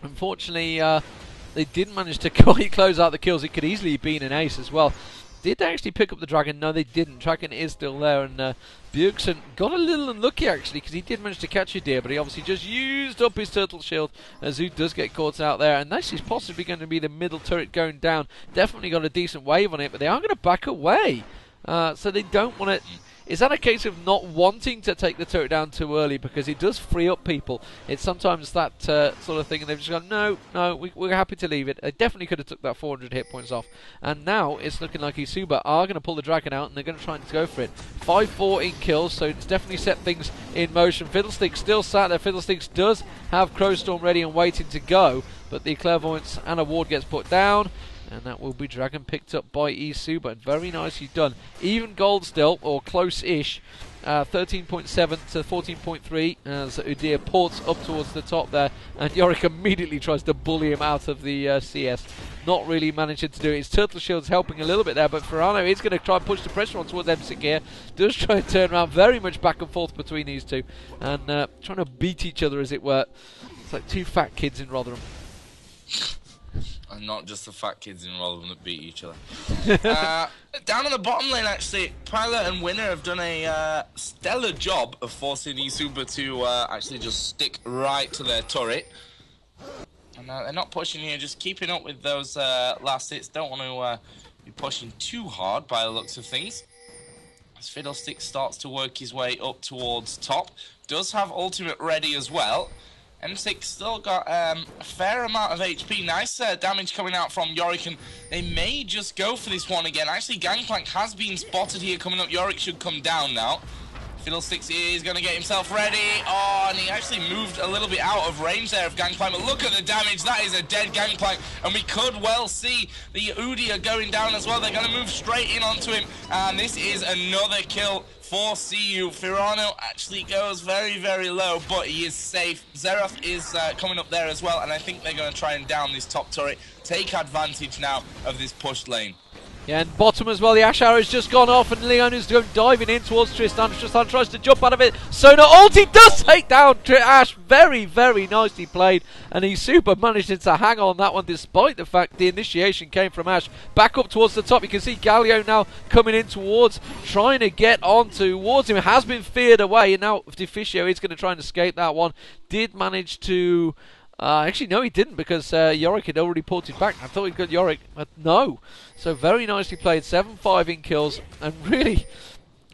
Unfortunately, they didn't manage to quite close out the kills. It could easily have been an ace as well. Did they actually pick up the dragon? No, they didn't. Dragon is still there, and Bjergsen got a little unlucky actually, because he did manage to catch a deer, but he obviously just used up his turtle shield as Zoot does get caught out there, and this is possibly going to be the middle turret going down. Definitely got a decent wave on it, but they are going to back away. So they don't want to... Is that a case of not wanting to take the turret down too early because it does free up people? It's sometimes that sort of thing, and they've just gone, no, we're happy to leave it. They definitely could have took that 400 hit points off. And now it's looking like eSuba are going to pull the dragon out, and they're going to try and go for it. 5-4 in kills, so it's definitely set things in motion. Fiddlesticks still sat there. Fiddlesticks does have Crowstorm ready and waiting to go, but the Clairvoyance and a ward gets put down. And that will be dragon picked up by eSuba. Very nicely done. Even gold still, or close-ish. 13.7 to 14.3 as Udyr ports up towards the top there. And Yorick immediately tries to bully him out of the CS. Not really managing to do it. His turtle shield's helping a little bit there, but Ferrano is going to try and push the pressure on towards M6 here. Does try and turn around, very much back and forth between these two. And trying to beat each other, as it were. It's like two fat kids in Rotherham. And not just the fat kids in Rotherham that beat each other. Down on the bottom lane, actually, Pilot and Winner have done a stellar job of forcing eSuba to actually just stick right to their turret. And they're not pushing here, just keeping up with those last hits. Don't want to be pushing too hard by the looks of things. As Fiddlestick starts to work his way up towards top. Does have ultimate ready as well. M6 still got a fair amount of HP. Nice damage coming out from Yorick, and they may just go for this one again. Actually, Gangplank has been spotted here coming up. Yorick should come down now. Fiddlesticks is going to get himself ready. Oh, and he actually moved a little bit out of range there of Gangplank. But look at the damage. That is a dead Gangplank. And we could well see the Udyr going down as well. They're going to move straight in onto him. And this is another kill for CU. Firano actually goes very, very low, but he is safe. Xerath is coming up there as well. And I think they're going to try and down this top turret. Take advantage now of this pushed lane. Yeah, and bottom as well, the Ash Arrow's just gone off, and Leon is diving in towards Tristan. Tristan tries to jump out of it. Sona ulti does take down Ash. Very, very nicely played. And eSuba managed to hang on that one, despite the fact the initiation came from Ash. Back up towards the top, you can see Galio now coming in towards, trying to get on towards him. Has been feared away, and now Deficio is going to try and escape that one. Did manage to... actually, no, he didn't, because Yorick had already ported back. I thought he got Yorick, but no. So very nicely played. 7-5 in kills, and really,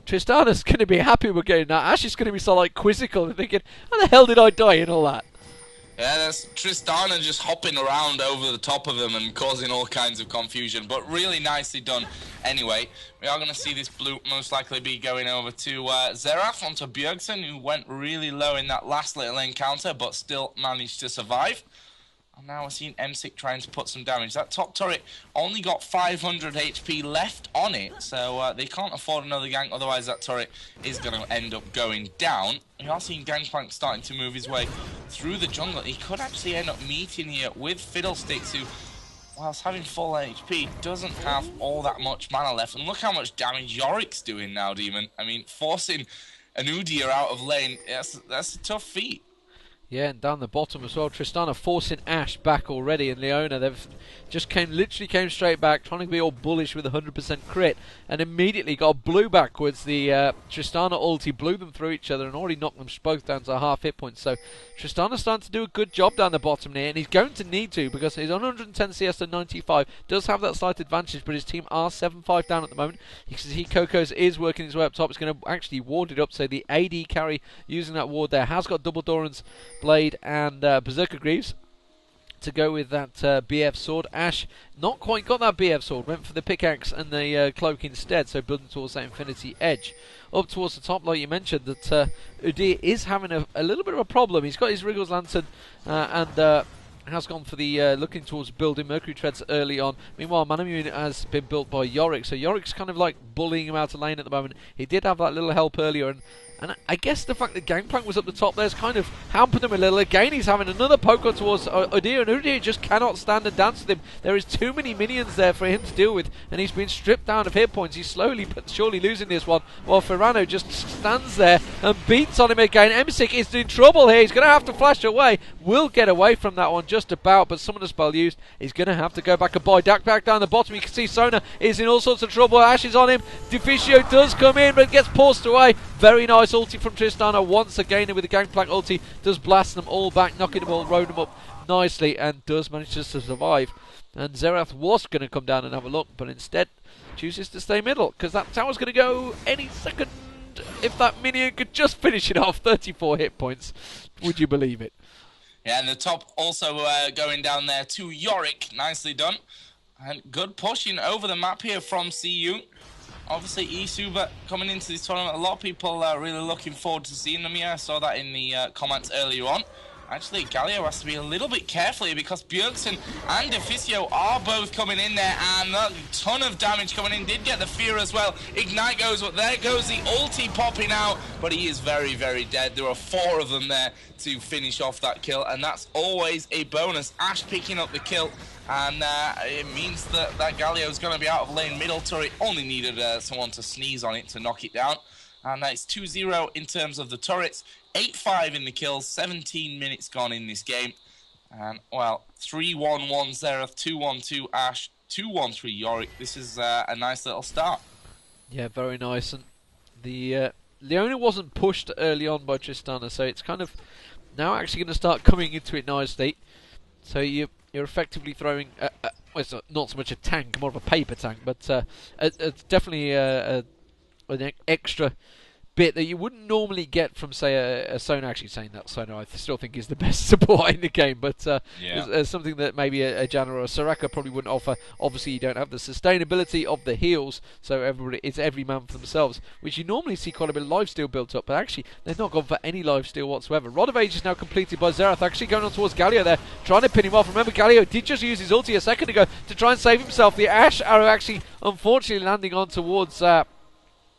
Tristana's going to be happy with getting that. Ash is going to be so like quizzical and thinking, how the hell did I die and all that? Yeah, there's Tristana just hopping around over the top of them and causing all kinds of confusion, but really nicely done. Anyway, we are going to see this blue most likely be going over to Xerath onto Bjergsen, who went really low in that last little encounter, but still managed to survive. And now we're seeing M6 trying to put some damage. That top turret only got 500 HP left on it, so they can't afford another gank, otherwise that turret is going to end up going down. We are seeing Gangplank starting to move his way through the jungle. He could actually end up meeting here with Fiddlesticks, who, whilst having full HP, doesn't have all that much mana left. And look how much damage Yorick's doing now, Demon. I mean, forcing an Udyr out of lane, that's a tough feat. Yeah, and down the bottom as well, Tristana forcing Ash back already, and Leona, they've just literally came straight back, trying to be all bullish with 100% crit, and immediately got blue backwards. The Tristana ulti blew them through each other and already knocked them both down to half hit points. So Tristana's starting to do a good job down the bottom here, and he's going to need to, because he's on 110 CS to 95, does have that slight advantage, but his team are 7-5 down at the moment. You can see Kokos is working his way up top. It's going to actually ward it up, so the AD carry using that ward there has got double Doran's Blade and Berserker Greaves to go with that BF sword. Ash not quite got that BF sword, went for the pickaxe and the cloak instead, so building towards that Infinity Edge. Up towards the top, like you mentioned, that Udyr is having a little bit of a problem. He's got his Wriggles Lantern and has gone for the looking towards building Mercury Treads early on. Meanwhile, Manamune has been built by Yorick, so Yorick's kind of like bullying him out of lane at the moment. He did have that little help earlier, and And I guess the fact that Gangplank was up the top there's kind of hampered him a little. Again, he's having another poke on towards Udyr, and Udyr just cannot stand and dance with him. There is too many minions there for him to deal with, and he's been stripped down of hit points. He's slowly but surely losing this one, while Ferrano just stands there and beats on him again. Emsic is in trouble here. He's going to have to flash away. Will get away from that one just about, but Summoner Spell used. He's going to have to go back and buy. Dak back down the bottom. You can see Sona is in all sorts of trouble. Ash is on him. Deficio does come in, but gets forced away. Very nice ulti from Tristana once again, with the Gangplank ulti. Does blast them all back, knocking them all, road them up nicely, and does manage to survive. And Xerath was going to come down and have a look, but instead chooses to stay middle, because that tower's going to go any second. If that minion could just finish it off, 34 hit points. Would you believe it? Yeah, and the top also going down there to Yorick. Nicely done. And good pushing over the map here from CU. Obviously, eSuba coming into this tournament. A lot of people are really looking forward to seeing them here. I saw that in the comments earlier on. Actually, Galio has to be a little bit careful here because Bjergsen and Deficio are both coming in there, and a ton of damage coming in. Did get the fear as well. Ignite goes, but there goes the ulti popping out, but he is very, very dead. There are 4 of them there to finish off that kill, and that's always a bonus. Ash picking up the kill, and it means that Galio is going to be out of lane. Middle turret only needed someone to sneeze on it to knock it down. And it's 2-0 in terms of the turrets, 8-5 in the kills, 17 minutes gone in this game. And, well, 3-1-1 Xerath, 2-1-2 Ash, 2-1-3 Yorick. This is a nice little start. Yeah, very nice. And the Leona wasn't pushed early on by Tristana, so it's kind of now actually going to start coming into it nicely. So you're effectively throwing, well, it's not so much a tank, more of a paper tank, but it's definitely an extra bit that you wouldn't normally get from, say, a Sona. Actually, saying that, Sona I still think is the best support in the game, but something that maybe a Janna or a Soraka probably wouldn't offer. Obviously, you don't have the sustainability of the heals, so it's every man for themselves, which you normally see quite a bit of lifesteal built up, but actually, they've not gone for any lifesteal whatsoever. Rod of Age is now completed by Xerath, actually going on towards Galio there, trying to pin him off. Remember, Galio did just use his ulti a second ago to try and save himself. The Ash arrow actually, unfortunately, landing on towards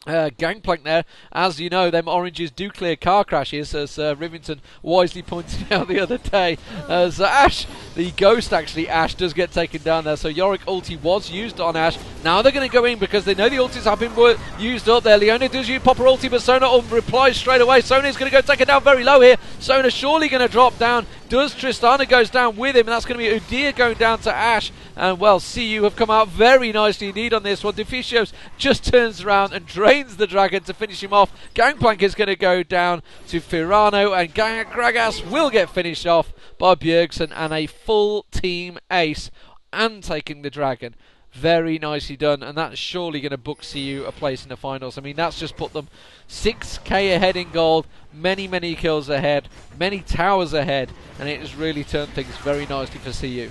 Gangplank there. As you know, them oranges do clear car crashes, as Rivington wisely pointed out the other day. As Ash, the ghost actually, Ash does get taken down there. So Yorick ulti was used on Ash. Now they're going to go in because they know the ultis have been used up there. Leona does use Popper ulti, but Sona replies straight away. Sona is going to go take it down very low here. Sona surely going to drop down. Does Tristana goes down with him, and that's going to be Udyr going down to Ash. And, well, CU have come out very nicely indeed on this one. Deficios just turns around and drains the dragon to finish him off. Gangplank is going to go down to Firano, and Gragas will get finished off by Bjergsen, and a full team ace and taking the dragon. Very nicely done, and that's surely going to book CU a place in the finals. I mean, that's just put them 6k ahead in gold, many, many kills ahead, many towers ahead, and it has really turned things very nicely for CU.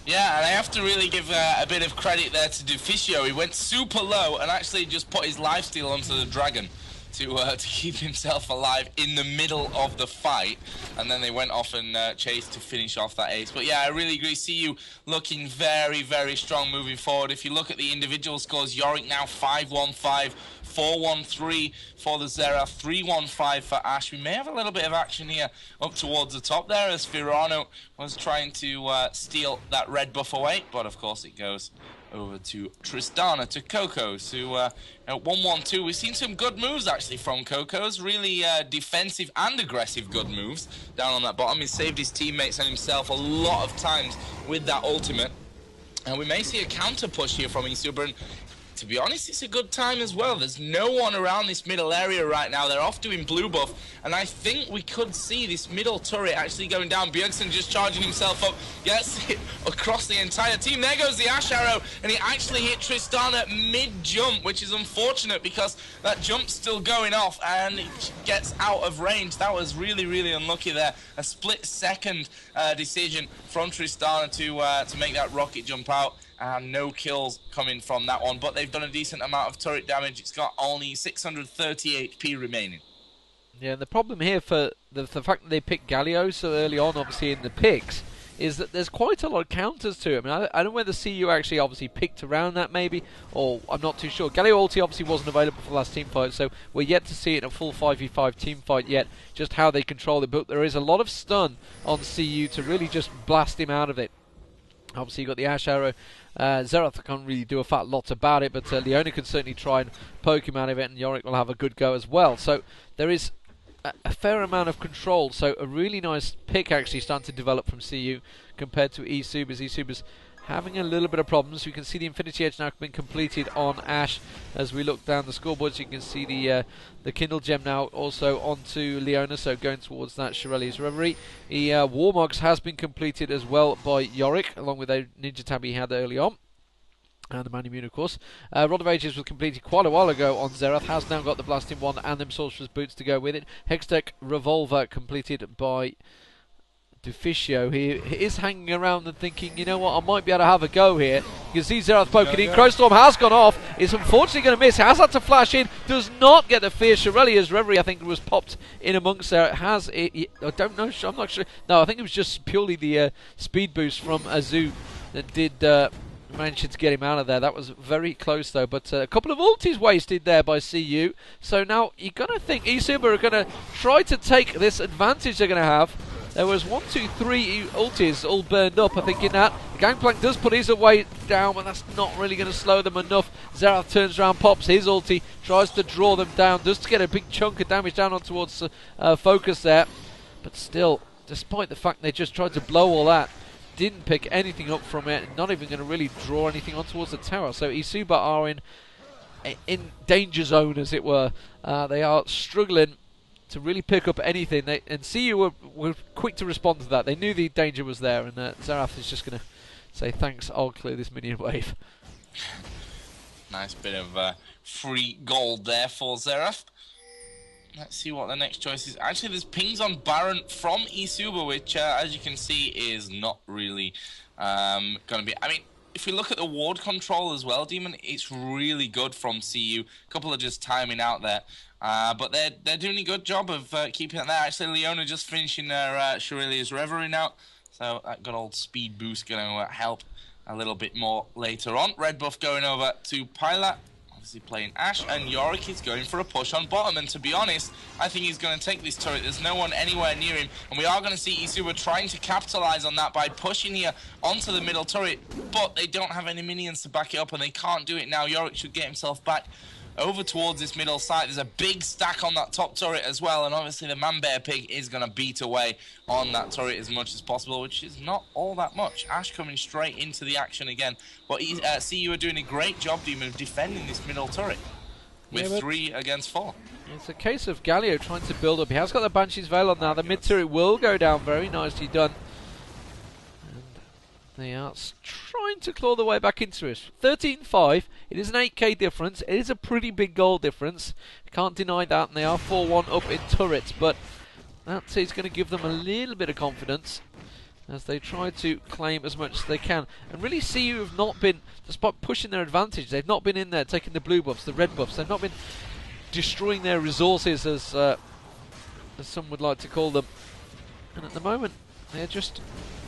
Yeah, and I have to really give a bit of credit there to Deficio. He went super low and actually just put his lifesteal onto the dragon to keep himself alive in the middle of the fight, and then they went off and chased to finish off that ace. But yeah, I really agree. CU looking very, very strong moving forward. If you look at the individual scores, Yorick now 5-1-5, 4-1-3 for the Xerath, 3-1-5 for Ash. We may have a little bit of action here up towards the top there as Firano was trying to steal that red buff away, but of course it goes over to Tristana, to Coco's, who 1-1-2. We've seen some good moves actually from Coco's, really defensive and aggressive good moves down on that bottom. He saved his teammates and himself a lot of times with that ultimate, and we may see a counter push here from eSuba. And to be honest, it's a good time as well. There's no one around this middle area right now. They're off doing blue buff, and I think we could see this middle turret actually going down. Bjergsen just charging himself up, gets it across the entire team. There goes the Ash arrow, and he actually hit Tristana mid-jump, which is unfortunate because that jump's still going off, and it gets out of range. That was really, really unlucky there. A split-second decision from Tristana to make that rocket jump out. And no kills coming from that one, but they've done a decent amount of turret damage. It's got only 638 HP remaining. Yeah, and the problem here for the fact that they picked Galio so early on, obviously in the picks, is that there's quite a lot of counters to it. I mean, I don't know whether CU actually obviously picked around that maybe, or I'm not too sure. Galio ulti obviously wasn't available for the last team fight, so we're yet to see it in a full 5v5 team fight yet, just how they control it. But there is a lot of stun on CU to really just blast him out of it. Obviously, you've got the Ash Arrow. Xerath can't really do a fat lot about it, but Leona can certainly try and poke him out of it, and Yorick will have a good go as well. So there is a fair amount of control. So a really nice pick actually starting to develop from CU compared to eSuba's. eSuba's having a little bit of problems. You can see the Infinity Edge now been completed on Ash as we look down the scoreboards. You can see the Kindle Gem now also onto Leona, so going towards that Shirelli's Reverie. The Warmogs has been completed as well by Yorick, along with a Ninja Tab he had early on. And the Man Immune, of course. Rod of Ages was completed quite a while ago on Xerath. Has now got the Blasting Wand and them Sorcerer's Boots to go with it. Hextech Revolver completed by Deficio. He is hanging around and thinking, you know what, I might be able to have a go here. You can see Xerath poking in. Crowstorm has gone off. It's unfortunately going to miss. Has had to flash in. Does not get the fear. Shirelli's Reverie, I think, was popped in amongst there. It has. I don't know. I'm not sure. No, I think it was just purely the speed boost from Azu that did manage to get him out of there. That was very close though, but a couple of ultis wasted there by CU. So now you're going to think eSuba are going to try to take this advantage they're going to have. There was 1, 2, 3 ultis all burned up. I think in that the Gangplank does put his away down, but that's not really going to slow them enough. Xerath turns around, pops his ulti, tries to draw them down, does get a big chunk of damage down on towards Focus there, but still, despite the fact they just tried to blow all that, didn't pick anything up from it, not even going to really draw anything on towards the tower. So eSuba are in danger zone, as it were. They are struggling to really pick up anything. And CU were quick to respond to that. They knew the danger was there, and Xerath is just going to say, thanks, I'll clear this minion wave. Nice bit of free gold there for Xerath. Let's see what the next choice is. Actually, there's pings on Baron from eSuba, which, as you can see, is not really going to be... I mean, if we look at the ward control as well, Deman, it's really good from CU. A couple are just timing out there. But they're doing a good job of keeping it there. Actually, Leona just finishing their Shirelli's Reverie now. So that good old speed boost going to help a little bit more later on. Red buff going over to Pilot. Obviously playing Ash, and Yorick is going for a push on bottom, and to be honest, I think he's going to take this turret. There's no one anywhere near him, and we are going to see eSuba trying to capitalize on that by pushing here onto the middle turret, but they don't have any minions to back it up, and they can't do it now. Yorick should get himself back over towards this middle side. There's a big stack on that top turret as well, and obviously the Man-Bear Pig is going to beat away on that turret as much as possible, which is not all that much. Ash coming straight into the action again, but CU are doing a great job, Demon, of defending this middle turret with 3 against 4. It's a case of Galio trying to build up. He has got the Banshee's Veil on now. The mid turret will go down. Very nicely done. They are trying to claw their way back into it. 13-5. It is an 8k difference. It is a pretty big goal difference. Can't deny that. And they are 4-1 up in turrets. But that is going to give them a little bit of confidence as they try to claim as much as they can. And really, CU have not been, despite pushing their advantage, they've not been in there taking the blue buffs, the red buffs. They've not been destroying their resources, as some would like to call them. And at the moment, they're just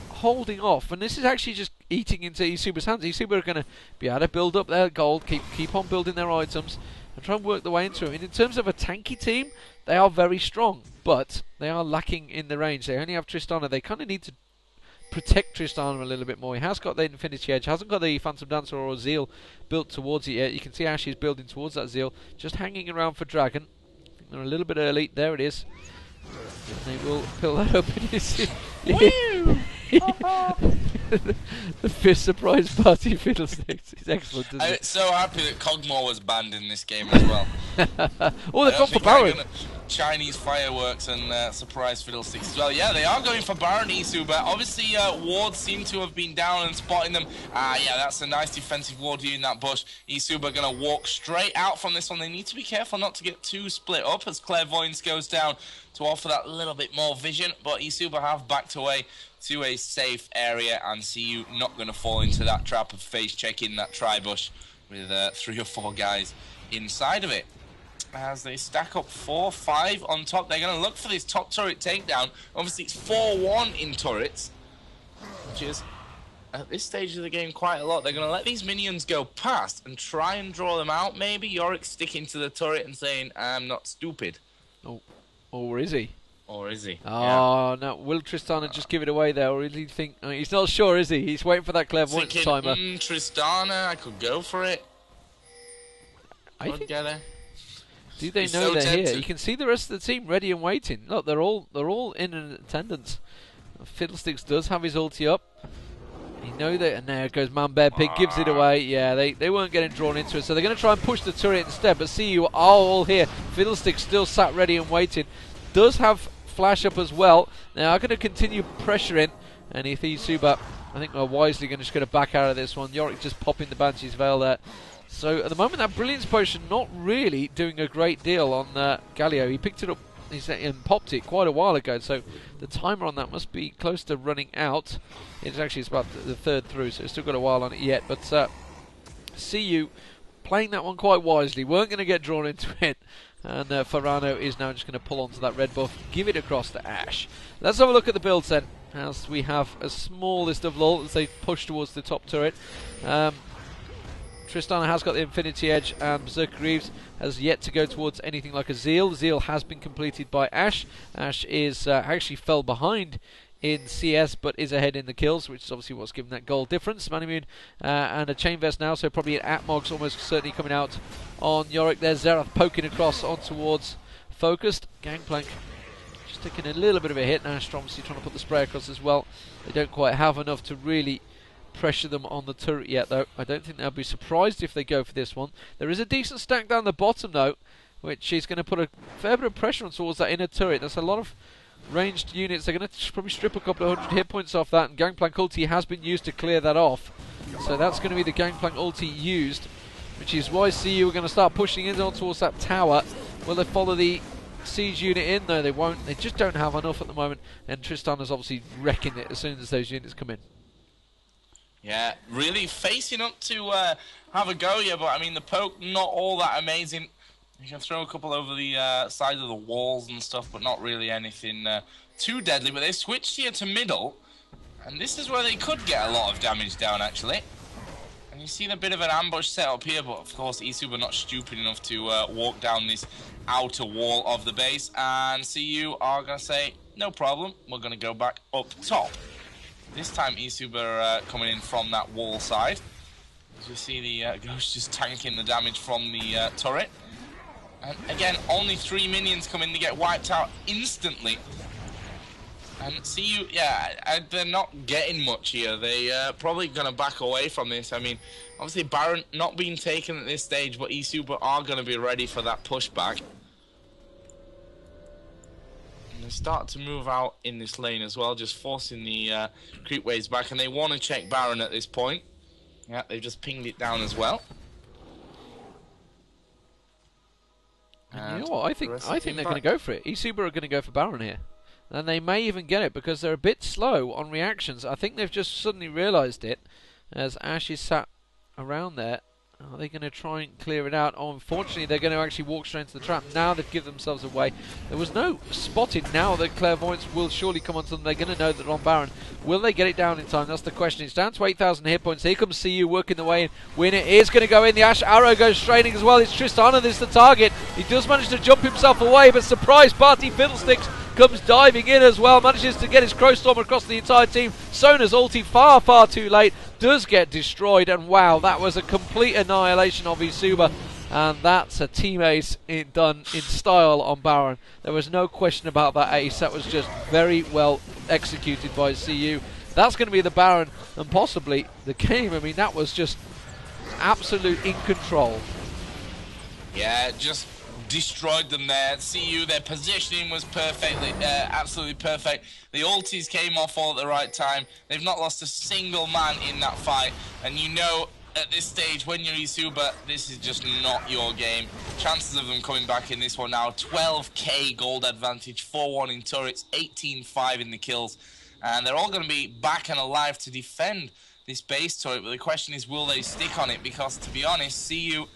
holding off, and this is actually just eating into eSuba's hands. eSuba are going to be able to build up their gold, keep on building their items, and try and work their way into it. And in terms of a tanky team, they are very strong, but they are lacking in the range. They only have Tristana. They kind of need to protect Tristana a little bit more. He has got the Infinity Edge, hasn't got the Phantom Dancer or Zeal built towards it yet. You can see Ash is building towards that Zeal, just hanging around for Dragon. They're a little bit early. There it is. And they will fill that up in his... The fifth surprise party fiddlesticks is excellent, isn't it? I'm so happy that Kog'Maw was banned in this game as well. Oh, they've gone for Baron. Chinese fireworks and surprise fiddlesticks as well. Yeah, they are going for Baron eSuba. Obviously, wards seem to have been down and spotting them. Yeah, that's a nice defensive ward here in that bush. eSuba going to walk straight out from this one. They need to be careful not to get too split up as Clairvoyance goes down to offer that little bit more vision. But eSuba have backed away to a safe area, and CU not going to fall into that trap of face checking that tri-bush with 3 or 4 guys inside of it. As they stack up 4-5 on top, they're going to look for this top turret takedown. Obviously, it's 4-1 in turrets. advantages at this stage of the game quite a lot. They're going to let these minions go past and try and draw them out. Maybe Yorick sticking to the turret and saying, I'm not stupid. Oh, or is he? Or is he? Oh, no. Will Tristana just give it away there? Or does he think... he's not sure, is he? He's waiting for that clairvoyance timer. Tristana, I could go for it. I think... Get her. Do they know they're here? You can see the rest of the team ready and waiting. Look, they're all in attendance. Fiddlesticks does have his ulti up. You know that, and there goes Man Bear Pig, gives it away. Yeah, they weren't getting drawn into it, so they're going to try and push the turret instead. But see, you are all here. Fiddlesticks still sat ready and waiting. Does have flash up as well. Now I'm going to continue pressuring, and if eSuba, I think we're wisely just going to back out of this one. Yorick just popping the Banshee's Veil there. So at the moment, that Brilliance Potion not really doing a great deal on Galio. He picked it up and popped it quite a while ago, so the timer on that must be close to running out. It's about the third through, so it's still got a while on it yet. But CU playing that one quite wisely. Weren't going to get drawn into it. And Farano is now just going to pull onto that red buff, give it across to Ashe. Let's have a look at the builds then, as we have a small list of LoL as they push towards the top turret. Tristana has got the Infinity Edge, and Berserker Greaves has yet to go towards anything like a Zeal. Zeal has been completed by Ashe. Ashe is actually fell behind in CS, but is ahead in the kills, which is obviously what's given that goal difference. Manimune and a Chain Vest now, so probably an Atmog's almost certainly coming out on Yorick. There's Xerath poking across on towards Focused. Gangplank just taking a little bit of a hit. Ashe obviously trying to put the spray across as well. They don't quite have enough to really pressure them on the turret yet, though. I don't think they'll be surprised if they go for this one. There is a decent stack down the bottom, though, which is going to put a fair bit of pressure on towards that inner turret. That's a lot of ranged units. They're going to probably strip a couple of 100 hit points off that, and Gangplank ulti has been used to clear that off. So that's going to be the Gangplank ulti used, which is why CU are going to start pushing in on towards that tower. Will they follow the siege unit in? No, they won't. They just don't have enough at the moment, and Tristana's obviously wrecking it as soon as those units come in. Yeah, really facing up to have a go here, but I mean the poke not all that amazing. You can throw a couple over the side of the walls and stuff, but not really anything too deadly. But they switched here to middle, and this is where they could get a lot of damage down actually. And you've seen a bit of an ambush set up here, but of course eSuba not stupid enough to walk down this outer wall of the base, and CU are going to say, no problem, we're going to go back up top. This time eSuba coming in from that wall side. As you see the Ghost just tanking the damage from the turret. And again, only 3 minions come in to get wiped out instantly. And CU, yeah, they're not getting much here. They probably going to back away from this. I mean, obviously Baron not being taken at this stage, but eSuba are going to be ready for that pushback. They start to move out in this lane as well, just forcing the creep waves back, and they want to check Baron at this point. Yeah, they've just pinged it down as well. And you know what? I think they're going to go for it. eSuba are going to go for Baron here, and they may even get it because they're a bit slow on reactions. I think they've just suddenly realised it as Ashe is sat around there. Are they going to try and clear it out? Oh, unfortunately, they're going to actually walk straight into the trap. Now they've given themselves away. There was no spotting. Now the clairvoyance will surely come onto them. They're going to know that they're on Baron. Will they get it down in time? That's the question. It's down to 8,000 hit points. Here comes CU working the way in. Winner is going to go in. The Ashe arrow goes straight in as well. It's Tristana that's the target. He does manage to jump himself away, but surprise party Fiddlesticks comes diving in as well. Manages to get his Crowstorm across the entire team. Sona's ulti far, far too late. Does get destroyed, and wow, that was a complete annihilation of eSuba, and that's a team ace done in style on Baron. There was no question about that ace. That was just very well executed by CU. That's going to be the Baron and possibly the game. I mean, that was just absolute in control. Yeah, just destroyed them there. CU, their positioning was perfectly, absolutely perfect. The ultis came off all at the right time. They've not lost a single man in that fight. And you know, at this stage, when you're eSuba, this is just not your game. Chances of them coming back in this one now, 12k gold advantage, 4-1 in turrets, 18-5 in the kills. And they're all going to be back and alive to defend this base turret. But the question is, will they stick on it? Because, to be honest, CU,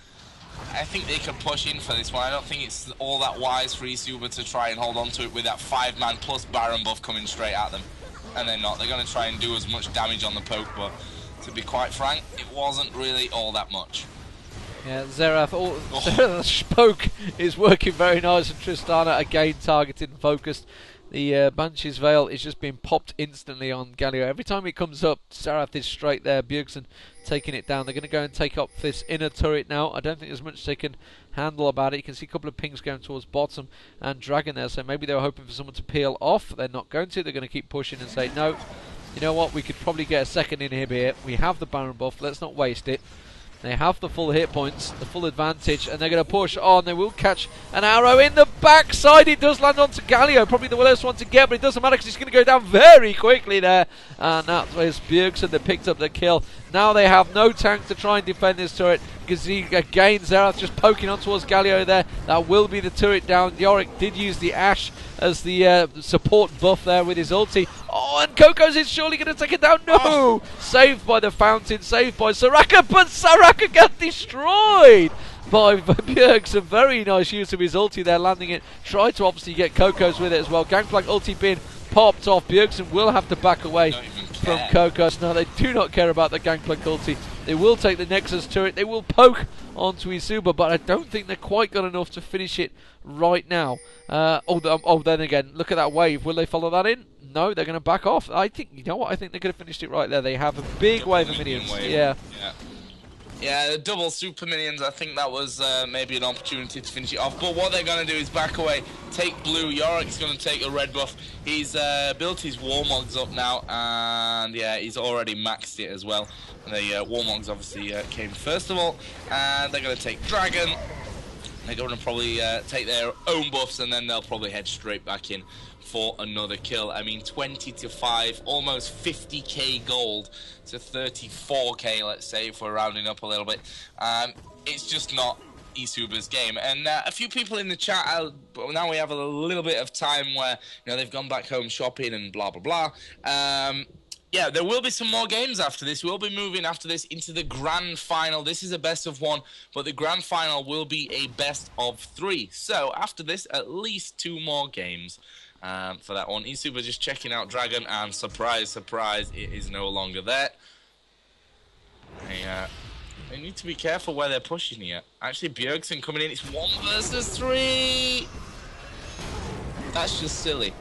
I think they could push in for this one. I don't think it's all that wise for eSuba to try and hold on to it with that 5-man plus Baron buff coming straight at them. and they're not. They're going to try and do as much damage on the poke, but to be quite frank, it wasn't really all that much. Yeah, Xerath's poke is working very nice, and Tristana again targeted and focused. The Banshee's Veil is just being popped instantly on Galio. Every time it comes up, Xerath is straight there. Bjergsen taking it down. They're going to go and take up this inner turret now. I don't think there's much they can handle about it. You can see a couple of pings going towards bottom and Dragon there, so maybe they were hoping for someone to peel off. They're not going to. They're going to keep pushing and say, no, you know what, we could probably get a second inhib here. We have the Baron buff. Let's not waste it. They have the full hit points, the full advantage, and they're going to push on. They will catch an arrow in the backside. It does land onto Galio, probably the worst one to get, but it doesn't matter because he's going to go down very quickly there. And that was Bjergsen that picked up the kill. Now they have no tank to try and defend this turret because he, again, Xerath just poking on towards Galio there. That will be the turret down. Yorick did use the Ash as the support buff there with his ulti. Oh, and Coco's is surely going to take it down. No! Oh. Saved by the fountain, saved by Soraka, but Soraka got destroyed by Bjergsen. Very nice use of his ulti there, landing it. Tried to obviously get Coco's with it as well. Gangplank ulti being popped off. Bjergsen will have to back away from Coco's. No, they do not care about the Gangplank ulti. They will take the Nexus turret. They will poke onto eSuba, but I don't think they're quite got enough to finish it right now. Then again, look at that wave. Will they follow that in? No, they're going to back off. I think, you know what, I think they could have finished it right there. They have a big wave of minions. Yeah, the double super minions, I think that was maybe an opportunity to finish it off. But what they're going to do is back away, take blue. Yorick's going to take a red buff. He's built his Warmogs up now, and yeah, he's already maxed it as well. And the Warmogs obviously came first of all, and they're going to take Dragon. They're going to probably take their own buffs, and then they'll probably head straight back in for another kill. I mean, 20 to 5, almost 50k gold to 34k, let's say, if we're rounding up a little bit. It's just not eSuba's game. And a few people in the chat, now we have a little bit of time where, you know, they've gone back home shopping and blah, blah, blah. Yeah, there will be some more games after this. We'll be moving after this into the grand final. This is a best of 1, but the grand final will be a best of 3. So after this, at least 2 more games for that one. eSuba just checking out Dragon, and surprise, surprise, it is no longer there. They need to be careful where they're pushing here. Actually, Bjergsen coming in. It's 1 versus 3. That's just silly.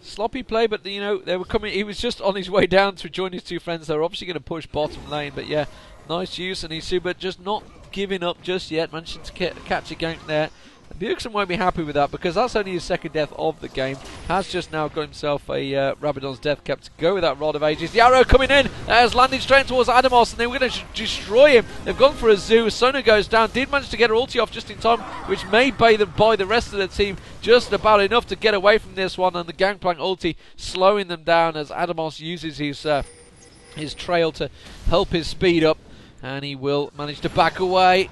Sloppy play, but you know, they were coming. He was just on his way down to join his 2 friends. They were obviously going to push bottom lane, but yeah, nice use, and eSuba just not giving up just yet. Managing to catch a gank there. Bjergsen won't be happy with that because that's only his 2nd death of the game. Has just now got himself a Rabadon's death cap to go with that Rod of Ages. The arrow coming in has landed straight towards Adamos, and they were going to destroy him. They've gone for a zoo. Sona goes down. Did manage to get her ulti off just in time, which may buy the rest of the team just about enough to get away from this one. And the Gangplank ulti slowing them down as Adamos uses his trail to help his speed up, and he will manage to back away.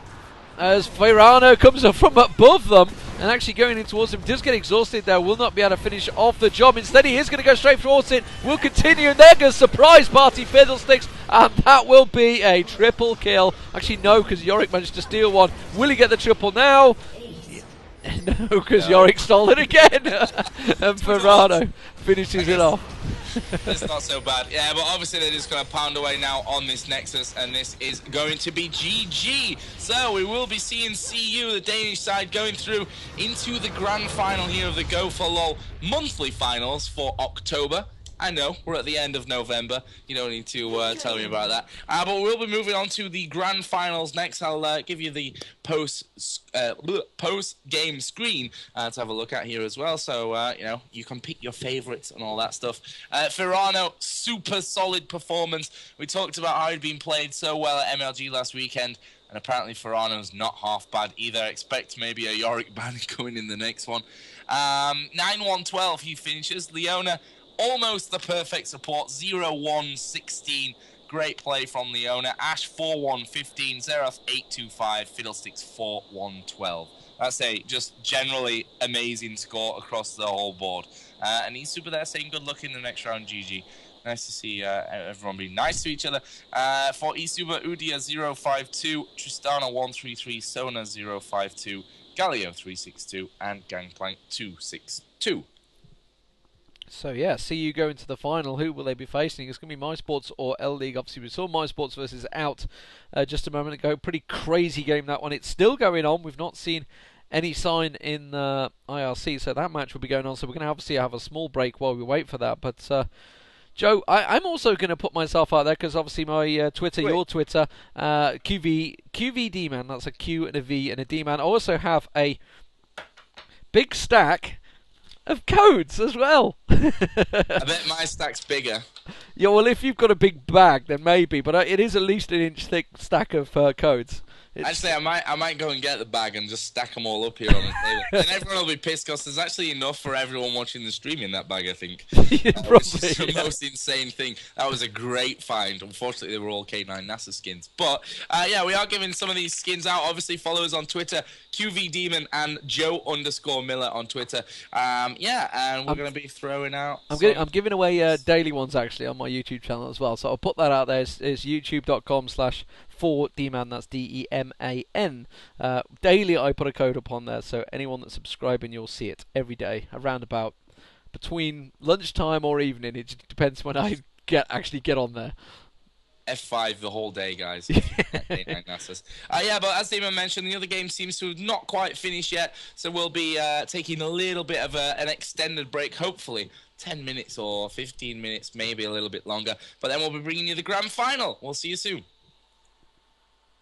As Firano comes up from above them and actually going in towards him, does get exhausted there, will not be able to finish off the job. Instead, he is going to go straight towards it, will continue, and there goes surprise party Fiddlesticks, and that will be a triple kill. Actually, no, because Yorick managed to steal one. Will he get the triple now? No, because Yorick stole it again, and Firano finishes it off. It's not so bad. Yeah, but obviously they're just going to pound away now on this Nexus, and this is going to be GG. So we will be seeing CU, the Danish side, going through into the grand final here of the Go4LoL monthly finals for October. I know, we're at the end of November. You don't need to tell me about that. But we'll be moving on to the grand finals next. I'll give you the post-game screen to have a look at here as well. So, you know, you can pick your favorites and all that stuff. Firano, super solid performance. We talked about how he'd been played so well at MLG last weekend. And apparently Firano's not half bad either. Expect maybe a Yorick ban coming in the next one. 9-1-12 he finishes. Leona, almost the perfect support, 0-1-16. Great play from Leona. Ash 4-1-15. Xerath 8-2-5. Fiddlesticks 4-1-12. That's a just generally amazing score across the whole board. And eSuba there saying good luck in the next round, GG. Nice to see everyone be nice to each other. For eSuba, Udia 0-5-2. Tristana 1-3-3. Sona 0-5-2. Galio 3-6-2. And Gangplank 2-6-2. So yeah, see you go into the final. Who will they be facing? It's going to be MySports or L League. Obviously, we saw MySports versus Out just a moment ago. Pretty crazy game, that one. It's still going on. We've not seen any sign in IRC, so that match will be going on. So we're going to obviously have a small break while we wait for that. But Joe, I'm also going to put myself out there because obviously my Twitter, your Twitter, QV Deman. That's a Q and a V and a Deman. I also have a big stack of codes as well. I bet my stack's bigger. Yeah, well, if you've got a big bag, then maybe, but it is at least an inch thick stack of codes. Actually, I might go and get the bag and just stack them all up here on the table. And everyone will be pissed because there's actually enough for everyone watching the stream in that bag, I think. Which is the most insane thing. That was a great find. Unfortunately, they were all K9 NASA skins. But, yeah, we are giving some of these skins out. Obviously, follow us on Twitter, QV Demon and Joe_Miller on Twitter. Yeah, and we're going to be throwing out... I'm giving away daily ones, actually, on my YouTube channel as well. So I'll put that out there. It's youtube.com/4Deman, that's DEMAN. Daily I put a code up on there, so anyone that's subscribing, you'll see it every day, around about between lunchtime or evening. It just depends when I actually get on there. F5 the whole day, guys. Yeah, but as Deman mentioned, the other game seems to have not quite finished yet, so we'll be taking a little bit of an extended break, hopefully 10 minutes or 15 minutes, maybe a little bit longer, but then we'll be bringing you the grand final. We'll see you soon.